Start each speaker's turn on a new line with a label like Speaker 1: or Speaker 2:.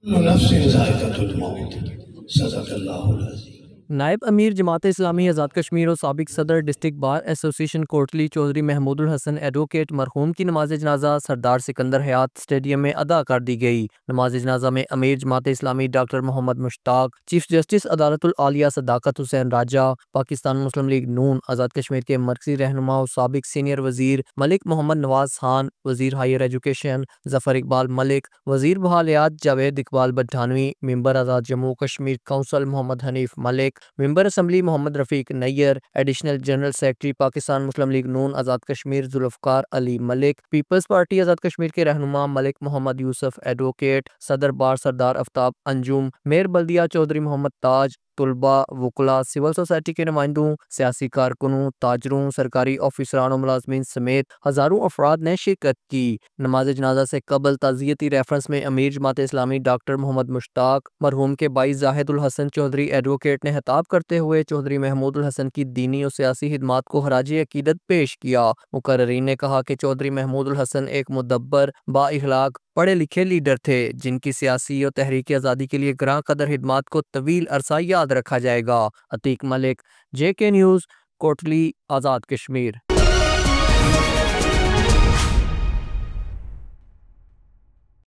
Speaker 1: نفس ذائقۃ الموت صدق اللہ العظیم۔
Speaker 2: نائب امیر جماعت اسلامی آزاد کشمیر اور سابق صدر ڈسٹرکٹ بار ایسوسی ایشن کوٹلی چودھری محمود الحسن ایڈوکیٹ مرحوم کی نماز جنازہ سردار سکندر حیات اسٹیڈیم میں ادا کر دی گئی۔ نماز جنازہ میں امیر جماعت اسلامی ڈاکٹر محمد مشتاق، چیف جسٹس عدالت العالیہ صداقت حسین راجہ، پاکستان مسلم لیگ نون آزاد کشمیر کے مرکزی رہنما اور سابق سینئر وزیر ملک محمد نواز خان، وزیر ہائر ایجوکیشن ظفر اقبال ملک، وزیر بحالیات Javed Iqbal Bathanvi, member Azad Jammu Kashmir council Muhammad Hanif Malik, member assembly Muhammad Rafiq Nayyar, additional general secretary Pakistan Muslim league Noon Azad Kashmir Zulfiqar Ali Malik, peoples party Azad Kashmir کے رہنما ملک محمد یوسف ایڈوکیٹ، صدر بار سردار آفتاب انجم، میئر بلدیہ چودھری محمد تاج، طلباء، وکلاء، سول سوسائٹی کے نمائندوں، سیاسی کارکنوں، تاجروں، سرکاری آفیسران و ملازمین سمیت ہزاروں افراد نے شرکت کی۔ نماز جنازہ سے قبل تعزیتی ریفرنس میں امیر جماعت اسلامی ڈاکٹر محمد مشتاق مرحوم کے بھائی زاہد الحسن چودھری ایڈوکیٹ نے خطاب کرتے ہوئے چودھری محمود الحسن کی دینی اور سیاسی خدمات کو خراج عقیدت پیش کیا۔ مقررین نے کہا کہ چودھری محمود الحسن ایک مدبر، با اخلاق، پڑھے لکھے لیڈر تھے جن کی سیاسی اور تحریک آزادی کے لیے گراں قدر خدمات کو طویل عرصہ یاد رکھا جائے گا۔ عتیق ملک، JK نیوز، کوٹلی، آزاد کشمیر۔